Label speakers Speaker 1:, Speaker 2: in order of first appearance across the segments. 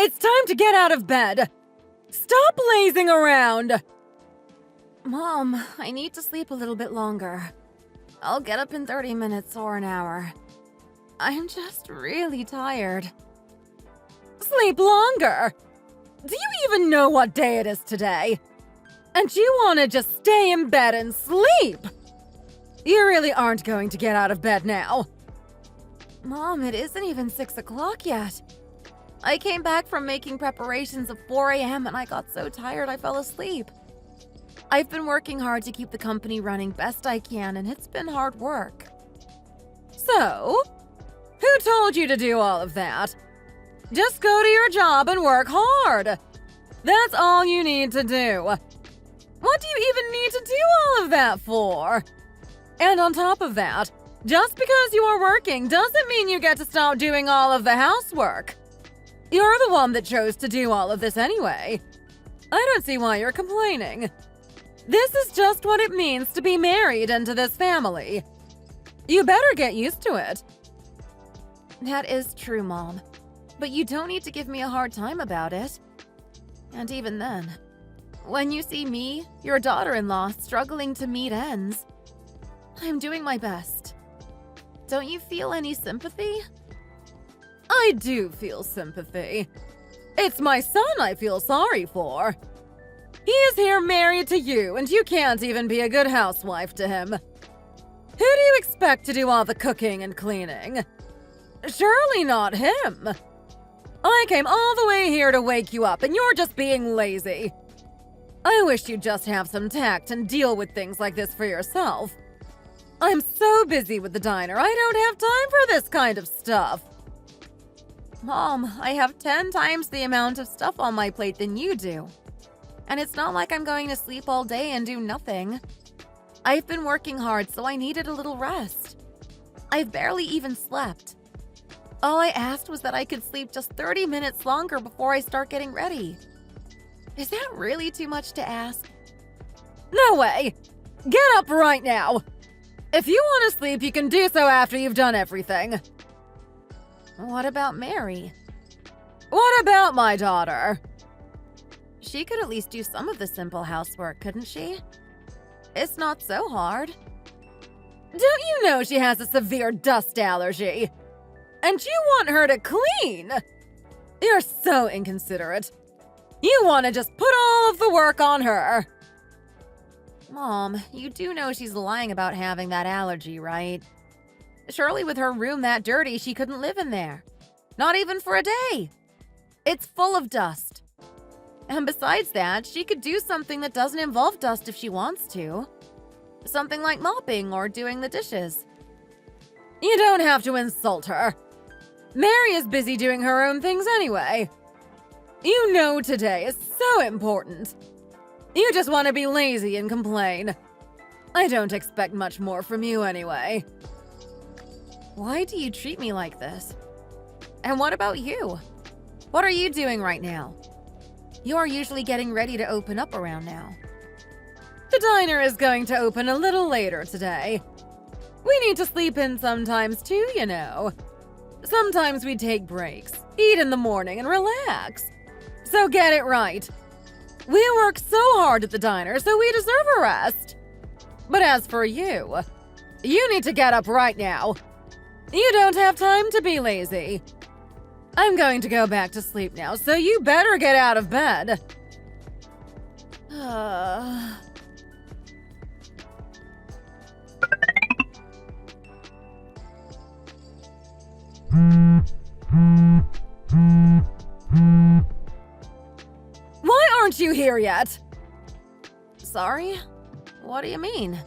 Speaker 1: It's time to get out of bed! Stop lazing around! Mom, I need to sleep a little bit longer. I'll get up in 30 minutes or an hour. I'm just really tired. Sleep longer? Do you even know what day it is today? And you want to just stay in bed and sleep? You really aren't going to get out of bed now. Mom, it isn't even 6 o'clock yet. I came back from making preparations at 4 a.m. and I got so tired I fell asleep. I've been working hard to keep the company running best I can, and it's been hard work. So, who told you to do all of that? Just go to your job and work hard. That's all you need to do. What do you even need to do all of that for? And on top of that, just because you are working doesn't mean you get to stop doing all of the housework. You're the one that chose to do all of this anyway. I don't see why you're complaining. This is just what it means to be married into this family. You better get used to it. That is true, Mom. But you don't need to give me a hard time about it. And even then, when you see me, your daughter-in-law, struggling to meet ends, I'm doing my best. Don't you feel any sympathy? I do feel sympathy. It's my son I feel sorry for. He is here married to you, and you can't even be a good housewife to him. Who do you expect to do all the cooking and cleaning? Surely not him. I came all the way here to wake you up, and you're just being lazy. I wish you'd just have some tact and deal with things like this for yourself. I'm so busy with the diner, I don't have time for this kind of stuff. Mom, I have 10 times the amount of stuff on my plate than you do. And it's not like I'm going to sleep all day and do nothing. I've been working hard, so I needed a little rest. I've barely even slept. All I asked was that I could sleep just 30 minutes longer before I start getting ready. Is that really too much to ask? No way! Get up right now! If you want to sleep, you can do so after you've done everything. What about Mary? What about my daughter? She could at least do some of the simple housework, couldn't she? It's not so hard. Don't you know she has a severe dust allergy? And you want her to clean? You're so inconsiderate. You want to just put all of the work on her. Mom, you do know she's lying about having that allergy, right? Surely with her room that dirty, she couldn't live in there. Not even for a day. It's full of dust. And besides that, she could do something that doesn't involve dust if she wants to. Something like mopping or doing the dishes. You don't have to insult her. Mary is busy doing her own things anyway. You know today is so important. You just want to be lazy and complain. I don't expect much more from you anyway. Why do you treat me like this? And what about you? What are you doing right now? You're usually getting ready to open up around now. The diner is going to open a little later today. We need to sleep in sometimes too, you know. Sometimes we take breaks, eat in the morning, and relax. So get it right. We work so hard at the diner, so we deserve a rest. But as for you, you need to get up right now. You don't have time to be lazy. I'm going to go back to sleep now, so you better get out of bed. Why aren't you here yet? Sorry? What do you mean?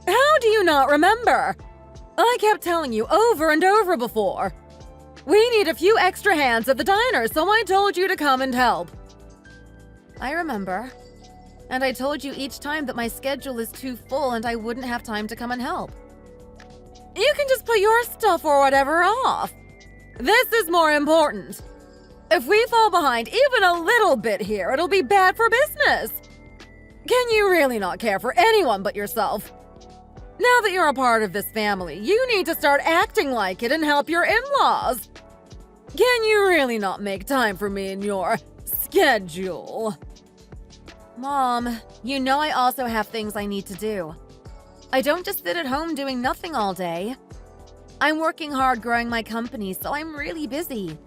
Speaker 1: How do you not remember? I kept telling you over and over before. We need a few extra hands at the diner, so I told you to come and help. I remember. And I told you each time that my schedule is too full and I wouldn't have time to come and help. You can just put your stuff or whatever off. This is more important. If we fall behind even a little bit here, it'll be bad for business. Can you really not care for anyone but yourself? Now that you're a part of this family, you need to start acting like it and help your in-laws. Can you really not make time for me in your schedule? Mom, you know I also have things I need to do. I don't just sit at home doing nothing all day. I'm working hard growing my company, so I'm really busy.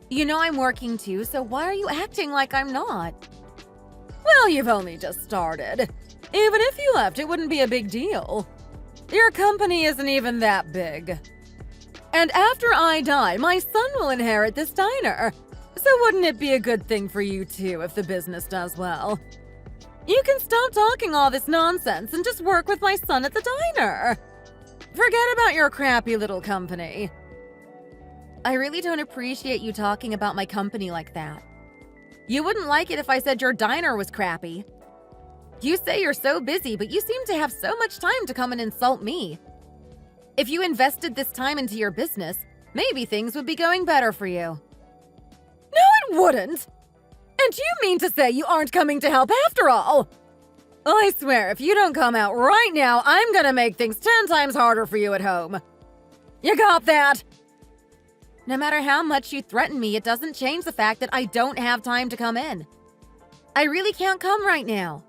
Speaker 1: You know I'm working too, so why are you acting like I'm not? Well, you've only just started. Even if you left, it wouldn't be a big deal. Your company isn't even that big. And after I die, my son will inherit this diner. So wouldn't it be a good thing for you too if the business does well? You can stop talking all this nonsense and just work with my son at the diner. Forget about your crappy little company. I really don't appreciate you talking about my company like that. You wouldn't like it if I said your diner was crappy. You say you're so busy, but you seem to have so much time to come and insult me. If you invested this time into your business, maybe things would be going better for you. No, it wouldn't! And you mean to say you aren't coming to help after all? I swear, if you don't come out right now, I'm gonna make things 10 times harder for you at home. You got that? No matter how much you threaten me, it doesn't change the fact that I don't have time to come in. I really can't come right now.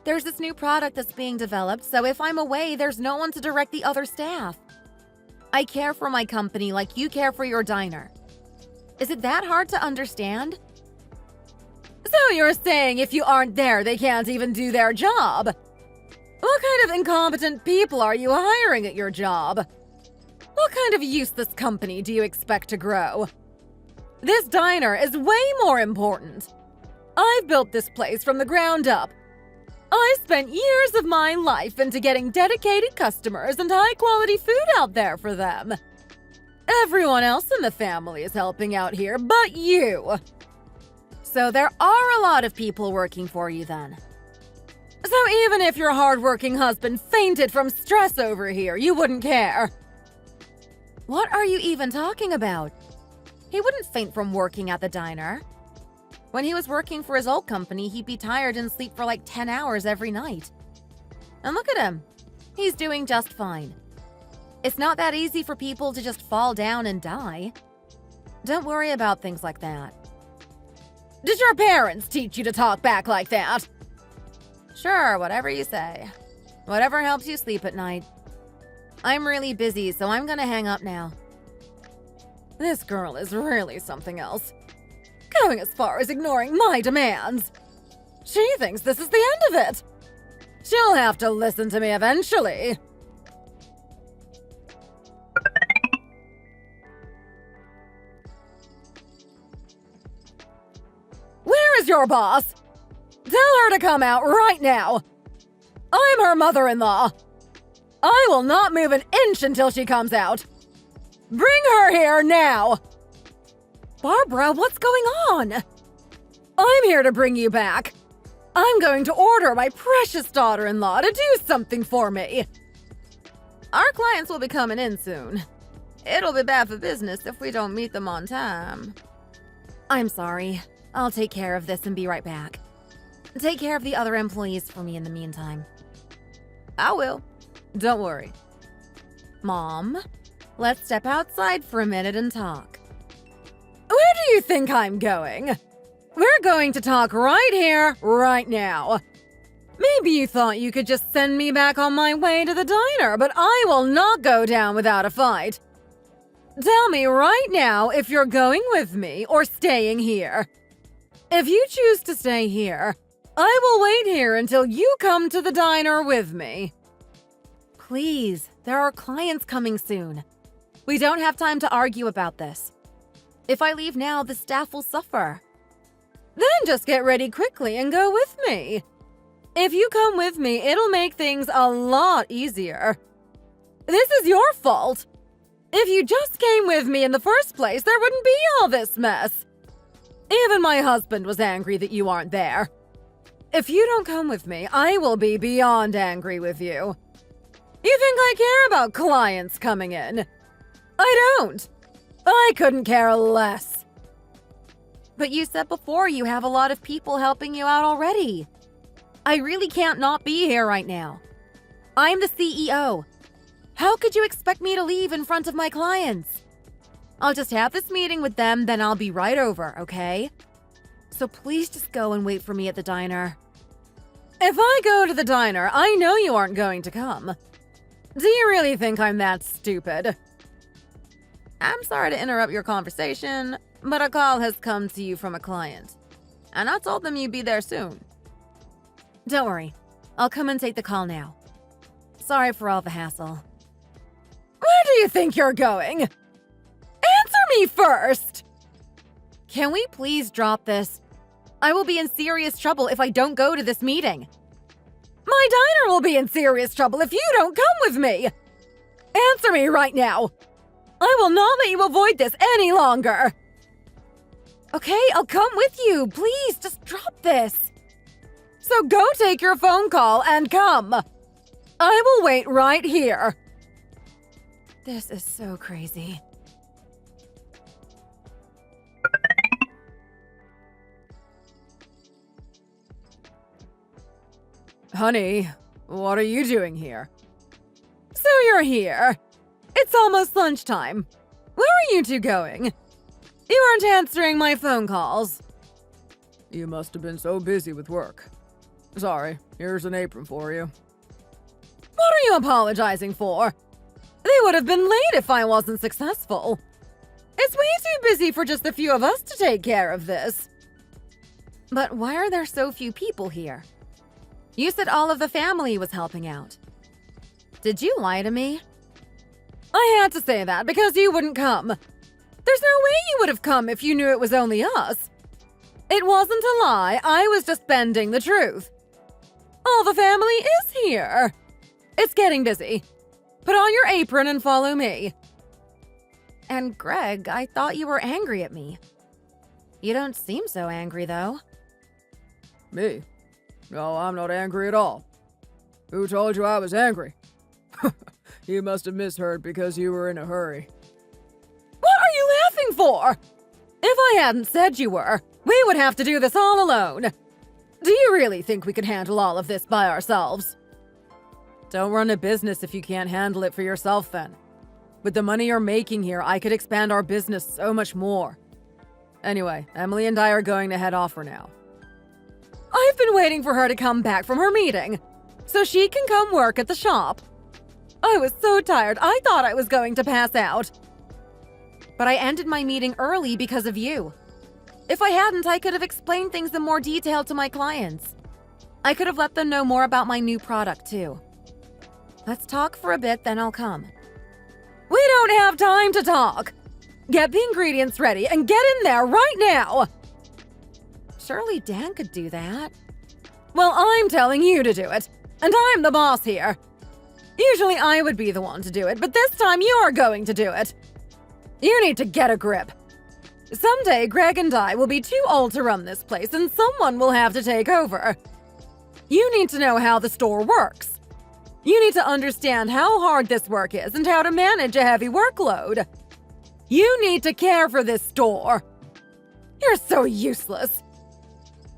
Speaker 1: There's this new product that's being developed, so if I'm away, there's no one to direct the other staff. I care for my company like you care for your diner. Is it that hard to understand? So you're saying if you aren't there, they can't even do their job? What kind of incompetent people are you hiring at your job? What kind of useless company do you expect to grow? This diner is way more important. I've built this place from the ground up. I spent years of my life into getting dedicated customers and high-quality food out there for them. Everyone else in the family is helping out here but you. So there are a lot of people working for you then. So even if your hard-working husband fainted from stress over here, you wouldn't care. What are you even talking about? He wouldn't faint from working at the diner. When he was working for his old company, he'd be tired and sleep for like 10 hours every night. And look at him. He's doing just fine. It's not that easy for people to just fall down and die. Don't worry about things like that. Did your parents teach you to talk back like that? Sure, whatever you say. Whatever helps you sleep at night. I'm really busy, so I'm gonna hang up now. This girl is really something else. Going as far as ignoring my demands. She thinks this is the end of it. She'll have to listen to me eventually. Where is your boss? Tell her to come out right now. I'm her mother-in-law. I will not move an inch until she comes out. Bring her here now. Barbara, what's going on? I'm here to bring you back. I'm going to order my precious daughter-in-law to do something for me. Our clients will be coming in soon. It'll be bad for business if we don't meet them on time. I'm sorry. I'll take care of this and be right back. Take care of the other employees for me in the meantime. I will. Don't worry. Mom, let's step outside for a minute and talk. Where do you think I'm going? We're going to talk right here, right now. Maybe you thought you could just send me back on my way to the diner, but I will not go down without a fight. Tell me right now if you're going with me or staying here. If you choose to stay here, I will wait here until you come to the diner with me. Please, there are clients coming soon. We don't have time to argue about this. If I leave now, the staff will suffer. Then just get ready quickly and go with me. If you come with me, it'll make things a lot easier. This is your fault. If you just came with me in the first place, there wouldn't be all this mess. Even my husband was angry that you aren't there. If you don't come with me, I will be beyond angry with you. You think I care about clients coming in? I don't. I couldn't care less. But you said before you have a lot of people helping you out already. I really can't not be here right now. I'm the CEO. How could you expect me to leave in front of my clients? I'll just have this meeting with them, then I'll be right over, okay? So please just go and wait for me at the diner. If I go to the diner, I know you aren't going to come. Do you really think I'm that stupid? I'm sorry to interrupt your conversation, but a call has come to you from a client, and I told them you'd be there soon. Don't worry, I'll come and take the call now. Sorry for all the hassle. Where do you think you're going? Answer me first! Can we please drop this? I will be in serious trouble if I don't go to this meeting. My diner will be in serious trouble if you don't come with me! Answer me right now! I will not let you avoid this any longer! Okay, I'll come with you. Please, just drop this. So go take your phone call and come. I will wait right here. This is so crazy. Honey, what are you doing here? So you're here. It's almost lunchtime. Where are you two going? You aren't answering my phone calls. You must have been so busy with work. Sorry, here's an apron for you. What are you apologizing for? They would have been late if I wasn't successful. It's way too busy for just a few of us to take care of this. But why are there so few people here? You said all of the family was helping out. Did you lie to me? I had to say that because you wouldn't come. There's no way you would have come if you knew it was only us. It wasn't a lie, I was just bending the truth. All the family is here. It's getting busy. Put on your apron and follow me. And Greg, I thought you were angry at me. You don't seem so angry, though. Me? No, I'm not angry at all. Who told you I was angry? You must have misheard because you were in a hurry. What are you laughing for? If I hadn't said you were, we would have to do this all alone. Do you really think we could handle all of this by ourselves? Don't run a business if you can't handle it for yourself, then. With the money you're making here, I could expand our business so much more. Anyway, Emily and I are going to head off for now. I've been waiting for her to come back from her meeting, so she can come work at the shop. I was so tired, I thought I was going to pass out. But I ended my meeting early because of you. If I hadn't, I could have explained things in more detail to my clients. I could have let them know more about my new product, too. Let's talk for a bit, then I'll come. We don't have time to talk! Get the ingredients ready and get in there right now! Surely Dan could do that. Well, I'm telling you to do it, and I'm the boss here. Usually I would be the one to do it, but this time you're going to do it. You need to get a grip. Someday, Greg and I will be too old to run this place, and someone will have to take over. You need to know how the store works. You need to understand how hard this work is and how to manage a heavy workload. You need to care for this store. You're so useless.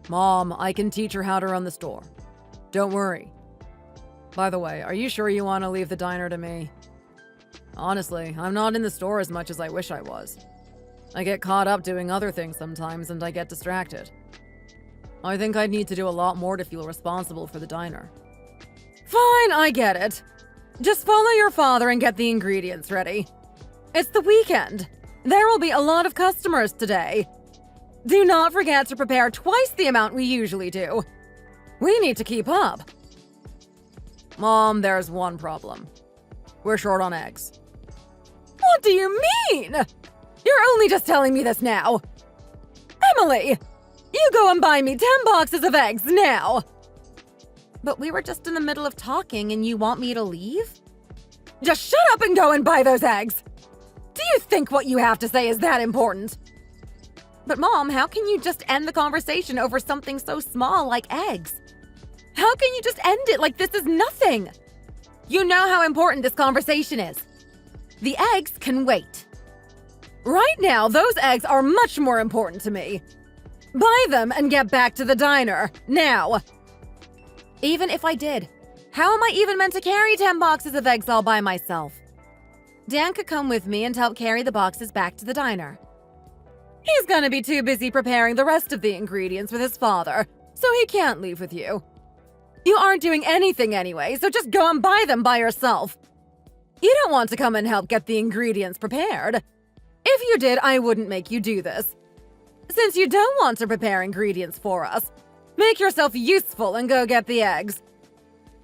Speaker 1: Mom, I can teach her how to run the store. Don't worry. By the way, are you sure you want to leave the diner to me? Honestly, I'm not in the store as much as I wish I was. I get caught up doing other things sometimes and I get distracted. I think I'd need to do a lot more to feel responsible for the diner. Fine, I get it. Just follow your father and get the ingredients ready. It's the weekend. There will be a lot of customers today. Do not forget to prepare twice the amount we usually do. We need to keep up. Mom, there's one problem. We're short on eggs. What do you mean? You're only just telling me this now. Emily, you go and buy me 10 boxes of eggs now. But we were just in the middle of talking and you want me to leave? Just shut up and go and buy those eggs. Do you think what you have to say is that important? But Mom, how can you just end the conversation over something so small like eggs? How can you just end it like this is nothing? You know how important this conversation is. The eggs can wait. Right now, those eggs are much more important to me. Buy them and get back to the diner, now. Even if I did, how am I even meant to carry 10 boxes of eggs all by myself? Dan could come with me and help carry the boxes back to the diner. He's gonna be too busy preparing the rest of the ingredients with his father, so he can't leave with you. You aren't doing anything anyway, so just go and buy them by yourself. You don't want to come and help get the ingredients prepared. If you did, I wouldn't make you do this. Since you don't want to prepare ingredients for us, make yourself useful and go get the eggs.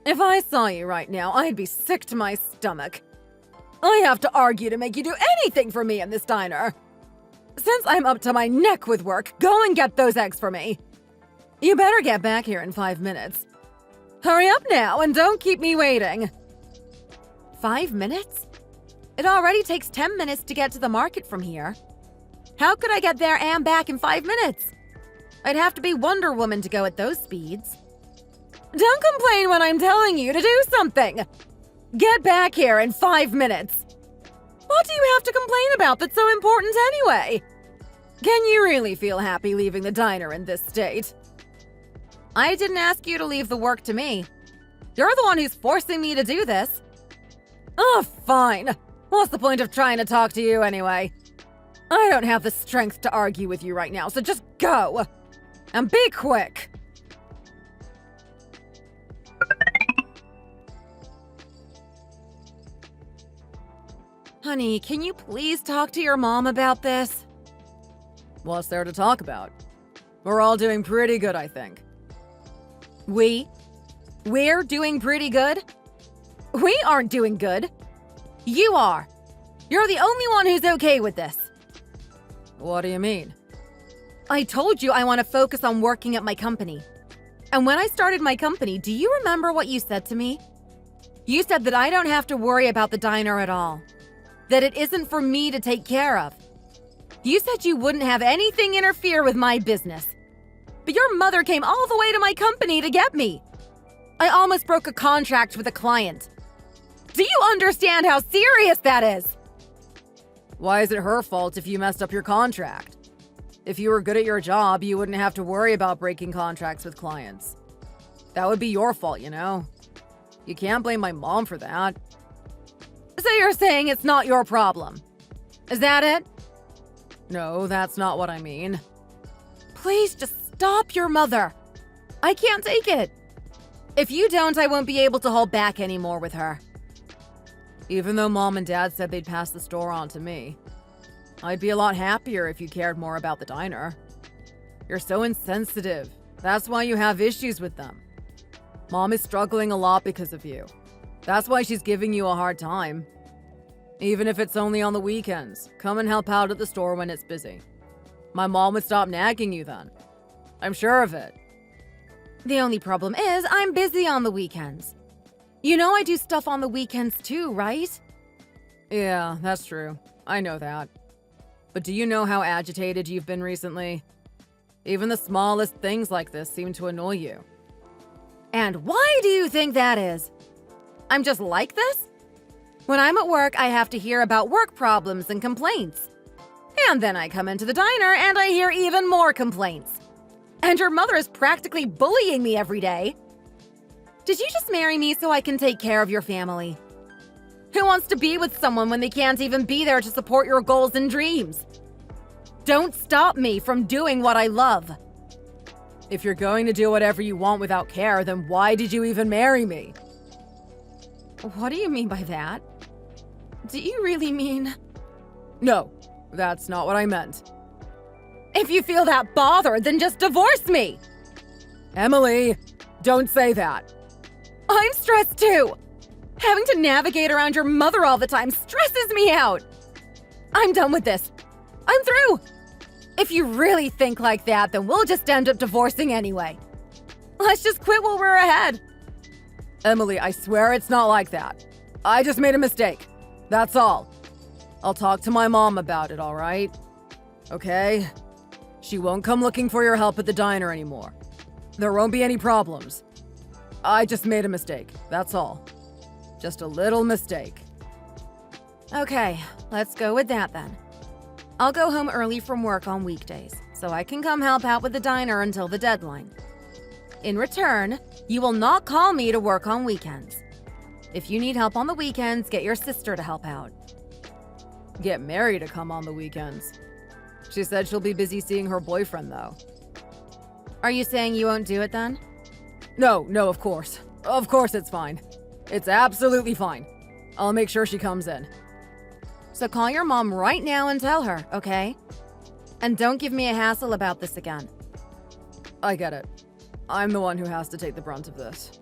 Speaker 1: If I saw you right now, I'd be sick to my stomach. I have to argue to make you do anything for me in this diner. Since I'm up to my neck with work, go and get those eggs for me. You better get back here in 5 minutes. Hurry up now and don't keep me waiting. 5 minutes? It already takes 10 minutes to get to the market from here. How could I get there and back in 5 minutes? I'd have to be Wonder Woman to go at those speeds. Don't complain when I'm telling you to do something. Get back here in 5 minutes. What do you have to complain about that's so important anyway? Can you really feel happy leaving the diner in this state? I didn't ask you to leave the work to me. You're the one who's forcing me to do this. Oh, fine. What's the point of trying to talk to you anyway? I don't have the strength to argue with you right now, so just go. And be quick. Honey, can you please talk to your mom about this? What's there to talk about? We're all doing pretty good, I think. We're doing pretty good? We aren't doing good. You are. You're the only one who's okay with this. What do you mean? I told you I want to focus on working at my company. And when I started my company, do you remember what you said to me? You said that I don't have to worry about the diner at all. That it isn't for me to take care of. You said you wouldn't have anything interfere with my business. But your mother came all the way to my company to get me. I almost broke a contract with a client. Do you understand how serious that is? Why is it her fault if you messed up your contract? If you were good at your job, you wouldn't have to worry about breaking contracts with clients. That would be your fault, you know? You can't blame my mom for that. So you're saying it's not your problem? Is that it? No, that's not what I mean. Please just stop your mother. I can't take it. If you don't, I won't be able to hold back anymore with her. Even though Mom and Dad said they'd pass the store on to me, I'd be a lot happier if you cared more about the diner. You're so insensitive. That's why you have issues with them. Mom is struggling a lot because of you. That's why she's giving you a hard time. Even if it's only on the weekends, come and help out at the store when it's busy. My mom would stop nagging you then. I'm sure of it. The only problem is I'm busy on the weekends. You know I do stuff on the weekends too, right? Yeah, that's true. I know that. But do you know how agitated you've been recently? Even the smallest things like this seem to annoy you. And why do you think that is? I'm just like this? When I'm at work, I have to hear about work problems and complaints. And then I come into the diner and I hear even more complaints. And your mother is practically bullying me every day. Did you just marry me so I can take care of your family? Who wants to be with someone when they can't even be there to support your goals and dreams? Don't stop me from doing what I love. If you're going to do whatever you want without care, then why did you even marry me? What do you mean by that? Do you really mean... No, that's not what I meant. If you feel that bothered, then just divorce me! Emily, don't say that. I'm stressed too! Having to navigate around your mother all the time stresses me out! I'm done with this. I'm through! If you really think like that, then we'll just end up divorcing anyway. Let's just quit while we're ahead. Emily, I swear it's not like that. I just made a mistake. That's all. I'll talk to my mom about it, all right? Okay? She won't come looking for your help at the diner anymore. There won't be any problems. I just made a mistake, that's all. Just a little mistake. Okay, let's go with that then. I'll go home early from work on weekdays, so I can come help out with the diner until the deadline. In return, you will not call me to work on weekends. If you need help on the weekends, get your sister to help out. get Mary to come on the weekends. She said she'll be busy seeing her boyfriend, though. Are you saying you won't do it then? No, of course. Of course it's fine. It's absolutely fine. I'll make sure she comes in. So call your mom right now and tell her, okay? And don't give me a hassle about this again. I get it. I'm the one who has to take the brunt of this.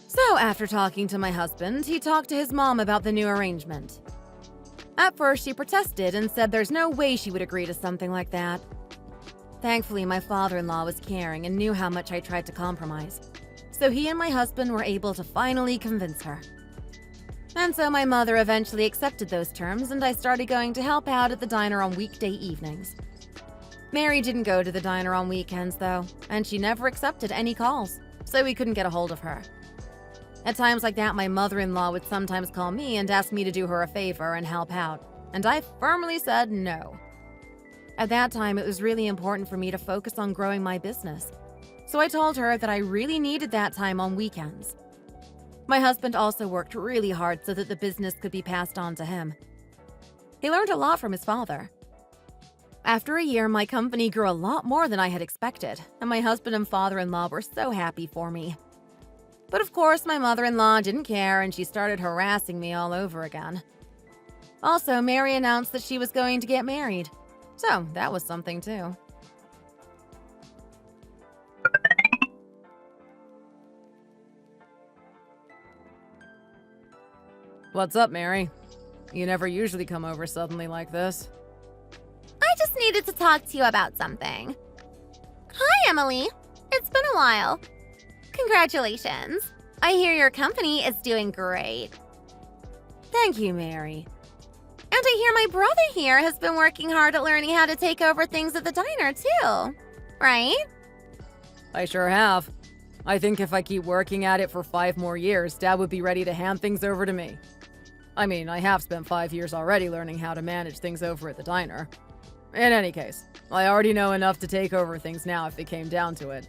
Speaker 1: So after talking to my husband, he talked to his mom about the new arrangement. At first, she protested and said there's no way she would agree to something like that. Thankfully, my father-in-law was caring and knew how much I tried to compromise. So he and my husband were able to finally convince her. And so my mother eventually accepted those terms, and I started going to help out at the diner on weekday evenings. Mary didn't go to the diner on weekends, though, and she never accepted any calls, so we couldn't get a hold of her. At times like that, my mother-in-law would sometimes call me and ask me to do her a favor and help out, and I firmly said no. At that time, it was really important for me to focus on growing my business, so I told her that I really needed that time on weekends. My husband also worked really hard so that the business could be passed on to him. He learned a lot from his father. After a year, my company grew a lot more than I had expected, and my husband and father-in-law were so happy for me. But of course, my mother-in-law didn't care, and she started harassing me all over again. Also, Mary announced that she was going to get married, so that was something too. What's up, Mary? You never usually come over suddenly like this.
Speaker 2: I just needed to talk to you about something. Hi, Emily. It's been a while. Congratulations. I hear your company is doing great.
Speaker 1: Thank you, Mary.
Speaker 2: And I hear my brother here has been working hard at learning how to take over things at the diner, too. Right?
Speaker 1: I sure have. I think if I keep working at it for 5 more years, Dad would be ready to hand things over to me. I mean, I have spent 5 years already learning how to manage things over at the diner. In any case, I already know enough to take over things now if it came down to it.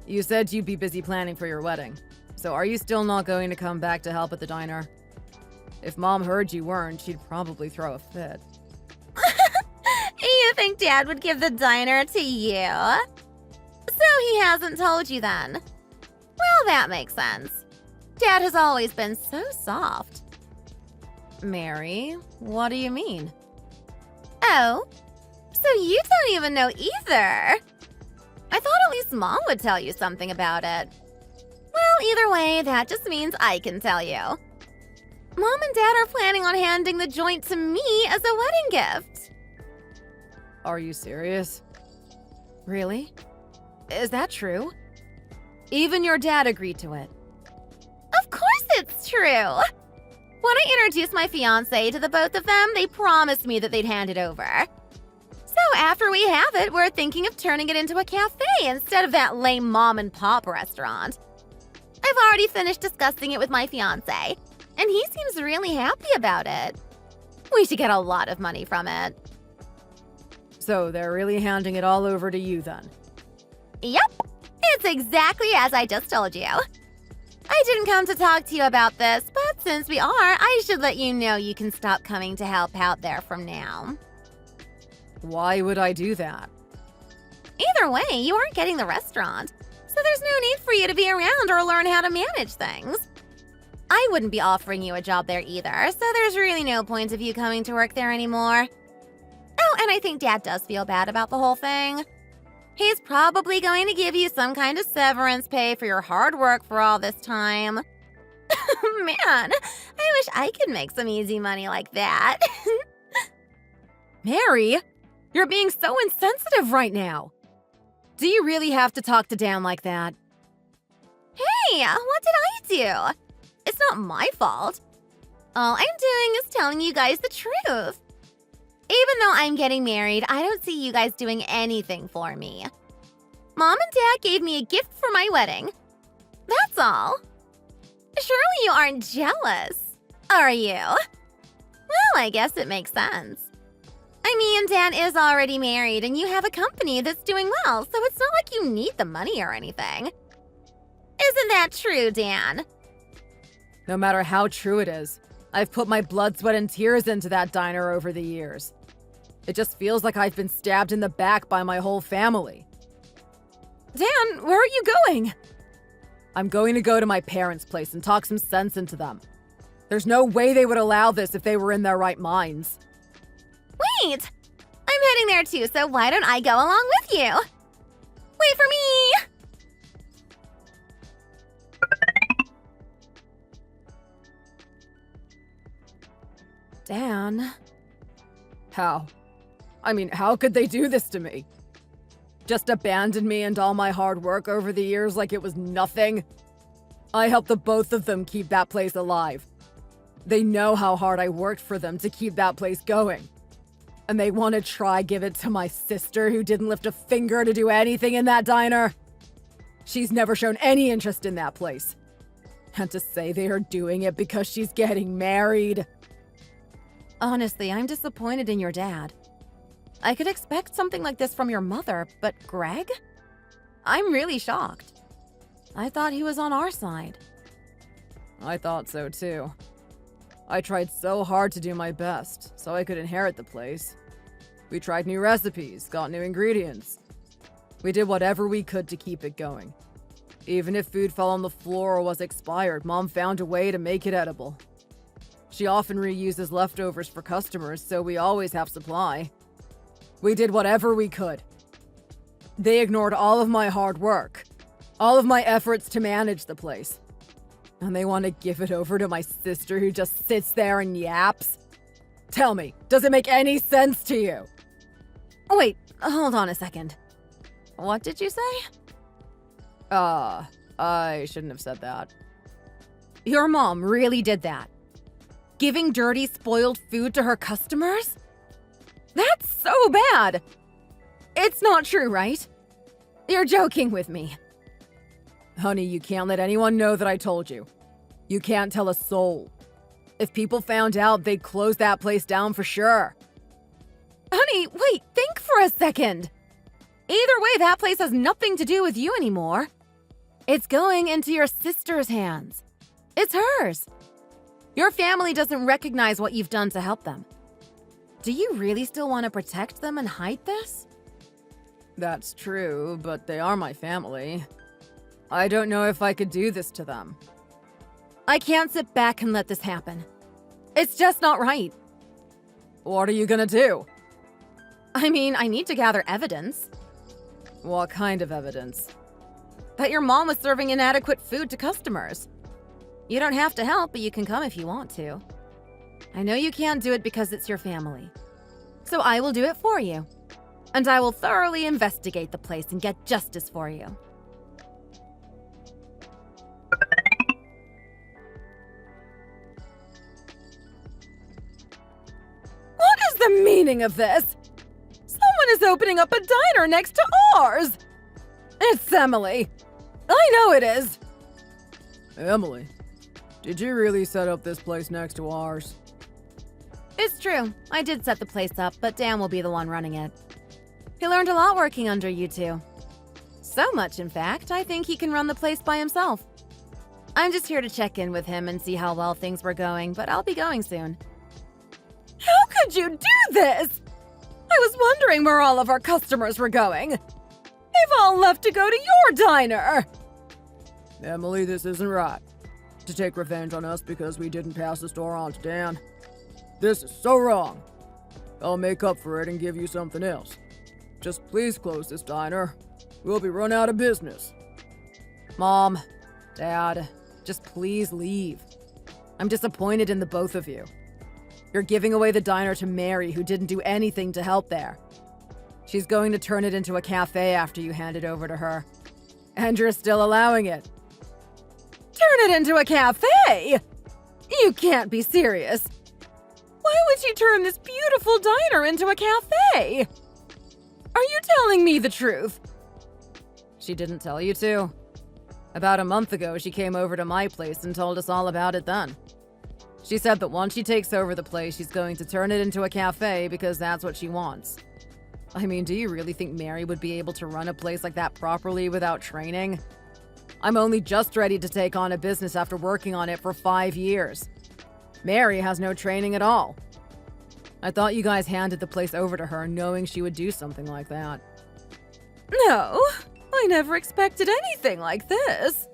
Speaker 1: You said you'd be busy planning for your wedding, so are you still not going to come back to help at the diner? If Mom heard you weren't, she'd probably throw a fit.
Speaker 2: You think Dad would give the diner to you? So he hasn't told you then? Well, that makes sense. Dad has always been so soft.
Speaker 1: Mary, what do you mean?
Speaker 2: Oh, so you don't even know either. I thought at least Mom would tell you something about it. Well, either way, that just means I can tell you. Mom and Dad are planning on handing the joint to me as a wedding gift.
Speaker 1: Are you serious? Really? Is that true? Even your dad agreed to it.
Speaker 2: Of course it's true. When I introduced my fiancé to the both of them, they promised me that they'd hand it over. So after we have it, we're thinking of turning it into a cafe instead of that lame mom-and-pop restaurant. I've already finished discussing it with my fiancé, and he seems really happy about it. We should get a lot of money from it.
Speaker 1: So they're really handing it all over to you then?
Speaker 2: Yep, it's exactly as I just told you. I didn't come to talk to you about this, but since we are, I should let you know you can stop coming to help out there from now.
Speaker 1: Why would I do that?
Speaker 2: Either way, you aren't getting the restaurant, so there's no need for you to be around or learn how to manage things. I wouldn't be offering you a job there either, so there's really no point of you coming to work there anymore. Oh, and I think Dad does feel bad about the whole thing. He's probably going to give you some kind of severance pay for your hard work for all this time. Man, I wish I could make some easy money like that.
Speaker 1: Mary, you're being so insensitive right now. Do you really have to talk to Dan like that?
Speaker 2: Hey, what did I do? It's not my fault. All I'm doing is telling you guys the truth. Even though I'm getting married, I don't see you guys doing anything for me. Mom and Dad gave me a gift for my wedding. That's all. Surely you aren't jealous, are you? Well, I guess it makes sense. I mean, Dan is already married and you have a company that's doing well, so it's not like you need the money or anything. Isn't that true, Dan?
Speaker 1: No matter how true it is, I've put my blood, sweat, and tears into that diner over the years. It just feels like I've been stabbed in the back by my whole family.
Speaker 2: Dan, where are you going?
Speaker 1: I'm going to go to my parents' place and talk some sense into them. There's no way they would allow this if they were in their right minds.
Speaker 2: Wait! I'm heading there too, so why don't I go along with you? Wait for me!
Speaker 1: Dan? How? I mean, how could they do this to me? Just abandon me and all my hard work over the years like it was nothing? I helped the both of them keep that place alive. They know how hard I worked for them to keep that place going. And they want to try give it to my sister who didn't lift a finger to do anything in that diner. She's never shown any interest in that place. And to say they are doing it because she's getting married.
Speaker 2: Honestly, I'm disappointed in your dad. I could expect something like this from your mother, but Greg? I'm really shocked. I thought he was on our side.
Speaker 1: I thought so too. I tried so hard to do my best, so I could inherit the place. We tried new recipes, got new ingredients. We did whatever we could to keep it going. Even if food fell on the floor or was expired, Mom found a way to make it edible. She often reuses leftovers for customers, so we always have supply. We did whatever we could. They ignored all of my hard work, all of my efforts to manage the place. And they want to give it over to my sister who just sits there and yaps? Tell me, does it make any sense to you?
Speaker 2: Wait, hold on a second. What did you say?
Speaker 1: I shouldn't have said that.
Speaker 2: Your mom really did that? Giving dirty, spoiled food to her customers? That's so bad! It's not true, right? You're joking with me.
Speaker 1: Honey, you can't let anyone know that I told you. You can't tell a soul. If people found out, they'd close that place down for sure.
Speaker 2: Honey, wait, think for a second. Either way, that place has nothing to do with you anymore. It's going into your sister's hands. It's hers. Your family doesn't recognize what you've done to help them. Do you really still want to protect them and hide this?
Speaker 1: That's true, but they are my family. I don't know if I could do this to them.
Speaker 2: I can't sit back and let this happen. It's just not right.
Speaker 1: What are you gonna do?
Speaker 2: I mean, I need to gather evidence.
Speaker 1: What kind of evidence?
Speaker 2: That your mom was serving inadequate food to customers. You don't have to help, but you can come if you want to. I know you can't do it because it's your family. So I will do it for you. And I will thoroughly investigate the place and get justice for you.
Speaker 1: What is the meaning of this? Someone is opening up a diner next to ours! It's Emily. I know it is. Emily, did you really set up this place next to ours?
Speaker 2: It's true. I did set the place up, but Dan will be the one running it. He learned a lot working under you two. So much, in fact, I think he can run the place by himself. I'm just here to check in with him and see how well things were going, but I'll be going soon.
Speaker 1: How could you do this? I was wondering where all of our customers were going. They've all left to go to your diner. Emily, this isn't right. To take revenge on us because we didn't pass the store on to Dan. This is so wrong. I'll make up for it and give you something else. Just please close this diner. We'll be run out of business. Mom, Dad, just please leave. I'm disappointed in the both of you. You're giving away the diner to Mary, who didn't do anything to help there. She's going to turn it into a cafe after you hand it over to her. And you're still allowing it. Turn it into a cafe? You can't be serious. Why would she turn this beautiful diner into a cafe? Are you telling me the truth? She didn't tell you to. About a month ago, she came over to my place and told us all about it then. She said that once she takes over the place, she's going to turn it into a cafe because that's what she wants. I mean, do you really think Mary would be able to run a place like that properly without training? I'm only just ready to take on a business after working on it for 5 years. Mary has no training at all. I thought you guys handed the place over to her knowing she would do something like that.
Speaker 3: No, I never expected anything like this.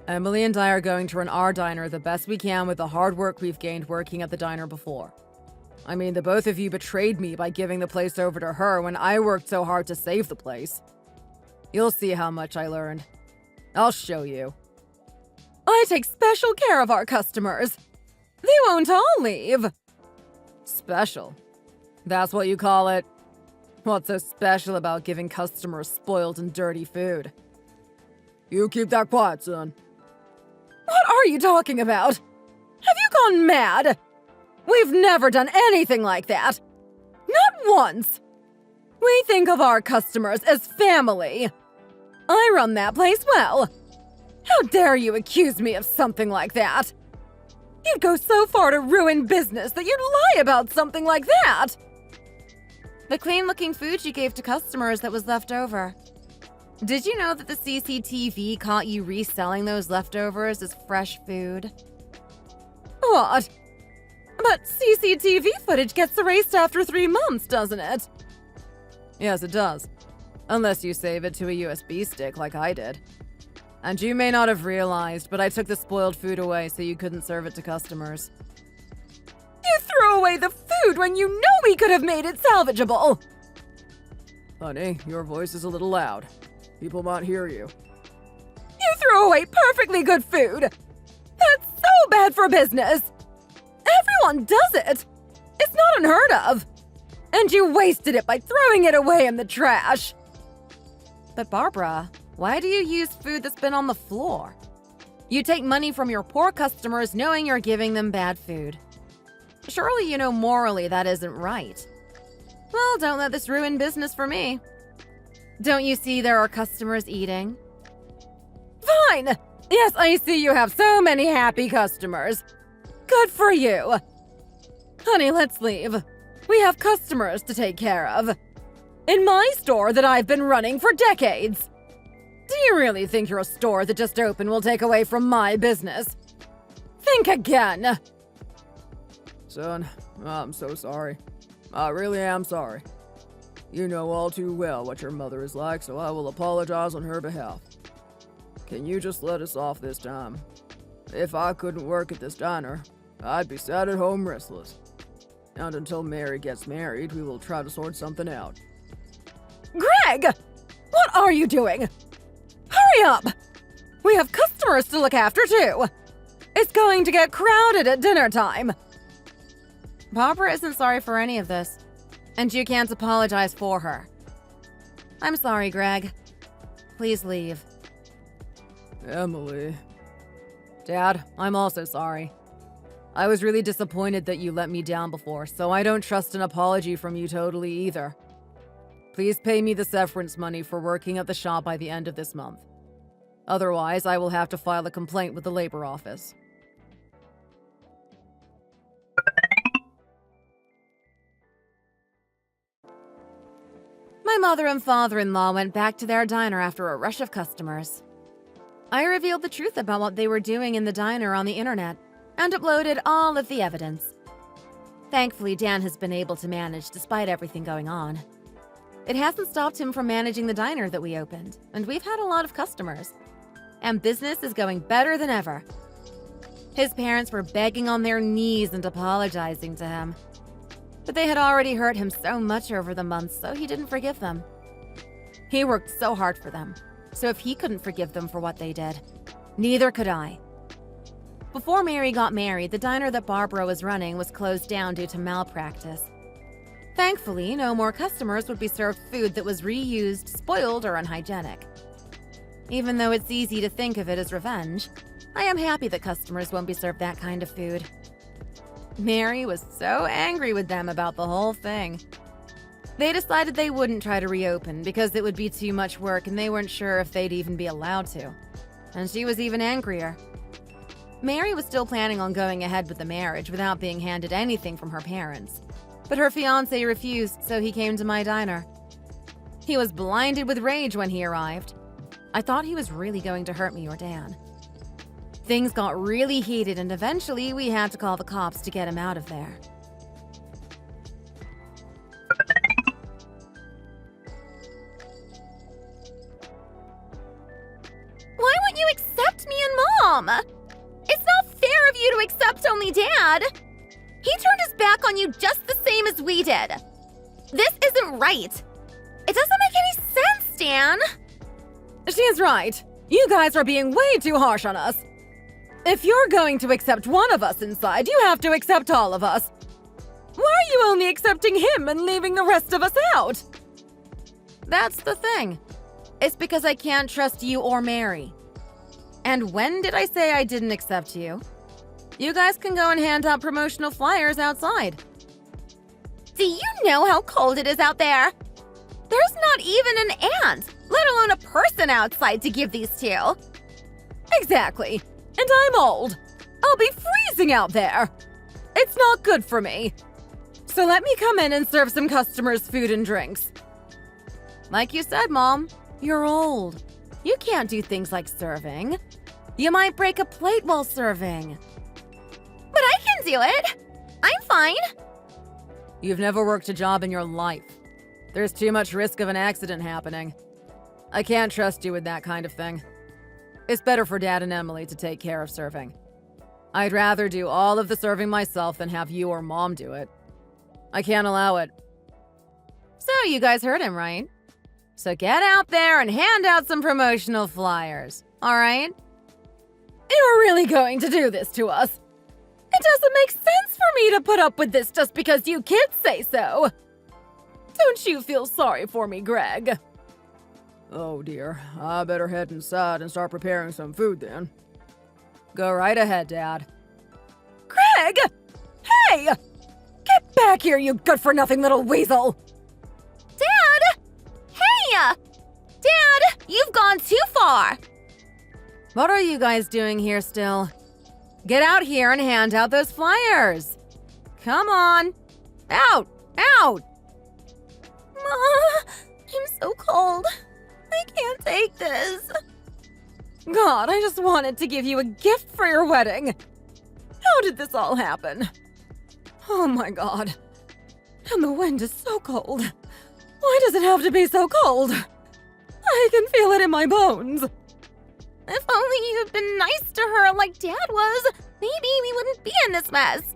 Speaker 1: Emily and I are going to run our diner the best we can with the hard work we've gained working at the diner before. I mean, the both of you betrayed me by giving the place over to her when I worked so hard to save the place. You'll see how much I learned. I'll show you.
Speaker 3: I take special care of our customers. They won't all leave.
Speaker 1: Special? That's what you call it? What's so special about giving customers spoiled and dirty food? You keep that quiet, son.
Speaker 3: What are you talking about? Have you gone mad? We've never done anything like that. Not once. We think of our customers as family. I run that place well. How dare you accuse me of something like that? You'd go so far to ruin business that you'd lie about something like that.
Speaker 1: The clean-looking food you gave to customers that was left over. Did you know that the CCTV caught you reselling those leftovers as fresh food?
Speaker 3: What? But CCTV footage gets erased after 3 months, doesn't it?
Speaker 1: Yes, it does. Unless you save it to a USB stick like I did. And you may not have realized, but I took the spoiled food away so you couldn't serve it to customers.
Speaker 3: You threw away the food when you know we could have made it salvageable!
Speaker 1: Honey, your voice is a little loud. People might hear you.
Speaker 3: You threw away perfectly good food! That's so bad for business! Everyone does it! It's not unheard of! And you wasted it by throwing it away in the trash!
Speaker 1: But Barbara, why do you use food that's been on the floor? You take money from your poor customers knowing you're giving them bad food. Surely you know morally that isn't right. Well, don't let this ruin business for me. Don't you see there are customers eating?
Speaker 3: Fine! Yes, I see you have so many happy customers. Good for you. Honey, let's leave. We have customers to take care of. In my store that I've been running for decades. Do you really think your store that just opened will take away from my business? Think again.
Speaker 4: Son, I'm so sorry. I really am sorry. You know all too well what your mother is like, so I will apologize on her behalf. Can you just let us off this time? If I couldn't work at this diner, I'd be sat at home restless. And until Mary gets married, we will try to sort something out.
Speaker 3: Greg! What are you doing? Hurry up! We have customers to look after, too. It's going to get crowded at dinner time.
Speaker 1: Barbara isn't sorry for any of this, and you can't apologize for her. I'm sorry, Greg. Please leave.
Speaker 4: Emily.
Speaker 1: Dad, I'm also sorry. I was really disappointed that you let me down before, so I don't trust an apology from you totally either. Please pay me the severance money for working at the shop by the end of this month. Otherwise, I will have to file a complaint with the labor office. My mother and father-in-law went back to their diner after a rush of customers. I revealed the truth about what they were doing in the diner on the internet and uploaded all of the evidence. Thankfully, Dan has been able to manage despite everything going on. It hasn't stopped him from managing the diner that we opened, and we've had a lot of customers. And business is going better than ever. His parents were begging on their knees and apologizing to him. But they had already hurt him so much over the months, so he didn't forgive them. He worked so hard for them, so if he couldn't forgive them for what they did, neither could I. Before Mary got married, the diner that Barbara was running was closed down due to malpractice. Thankfully, no more customers would be served food that was reused, spoiled, or unhygienic. Even though it's easy to think of it as revenge, I am happy that customers won't be served that kind of food. Mary was so angry with them about the whole thing. They decided they wouldn't try to reopen because it would be too much work and they weren't sure if they'd even be allowed to. And she was even angrier. Mary was still planning on going ahead with the marriage without being handed anything from her parents. But her fiancé refused, so he came to my diner. He was blinded with rage when he arrived. I thought he was really going to hurt me or Dan. Things got really heated and eventually we had to call the cops to get him out of there.
Speaker 2: Why won't you accept me and Mom? It's not fair of you to accept only Dad. He turned his back on you just the same as we did. This isn't right. It doesn't make any sense, Dan.
Speaker 3: She's right. You guys are being way too harsh on us. If you're going to accept one of us inside, you have to accept all of us. Why are you only accepting him and leaving the rest of us out?
Speaker 1: That's the thing. It's because I can't trust you or Mary. And when did I say I didn't accept you? You guys can go and hand out promotional flyers outside.
Speaker 2: Do you know how cold it is out there? There's not even an ant, let alone a person outside to give these to.
Speaker 3: Exactly. And I'm old. I'll be freezing out there. It's not good for me. So let me come in and serve some customers food and drinks.
Speaker 1: Like you said, Mom, you're old. You can't do things like serving. You might break a plate while serving.
Speaker 2: But I can do it. I'm fine.
Speaker 1: You've never worked a job in your life. There's too much risk of an accident happening. I can't trust you with that kind of thing. It's better for Dad and Emily to take care of serving. I'd rather do all of the serving myself than have you or Mom do it. I can't allow it. So you guys heard him, right? So get out there and hand out some promotional flyers, all right?
Speaker 3: You're really going to do this to us? It doesn't make sense for me to put up with this just because you kids say so. Don't you feel sorry for me, Greg?
Speaker 4: Oh dear, I better head inside and start preparing some food then.
Speaker 1: Go right ahead, Dad.
Speaker 3: Greg! Hey! Get back here, you good-for-nothing little weasel!
Speaker 2: Dad! Hey! Dad, you've gone too far.
Speaker 1: What are you guys doing here still? Get out here and hand out those flyers. Come on. Out! Out!
Speaker 2: Mom, I'm so cold. I can't take this.
Speaker 3: God, I just wanted to give you a gift for your wedding. How did this all happen? Oh my God. And the wind is so cold. Why does it have to be so cold? I can feel it in my bones.
Speaker 2: If only you'd been nice to her like Dad was, maybe we wouldn't be in this mess.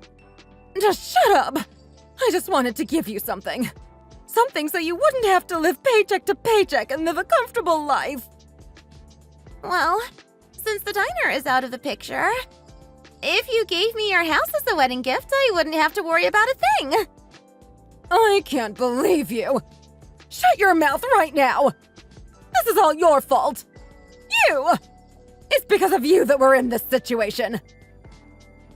Speaker 3: Just shut up. I just wanted to give you something. Something so you wouldn't have to live paycheck to paycheck and live a comfortable life.
Speaker 2: Well, since the diner is out of the picture, if you gave me your house as a wedding gift, I wouldn't have to worry about a thing.
Speaker 3: I can't believe you. Shut your mouth right now. This is all your fault. You! It's because of you that we're in this situation.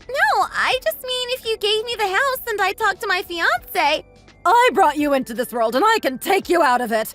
Speaker 2: No, I just mean if you gave me the house and I talked to my fiancé.
Speaker 3: I brought you into this world and I can take you out of it.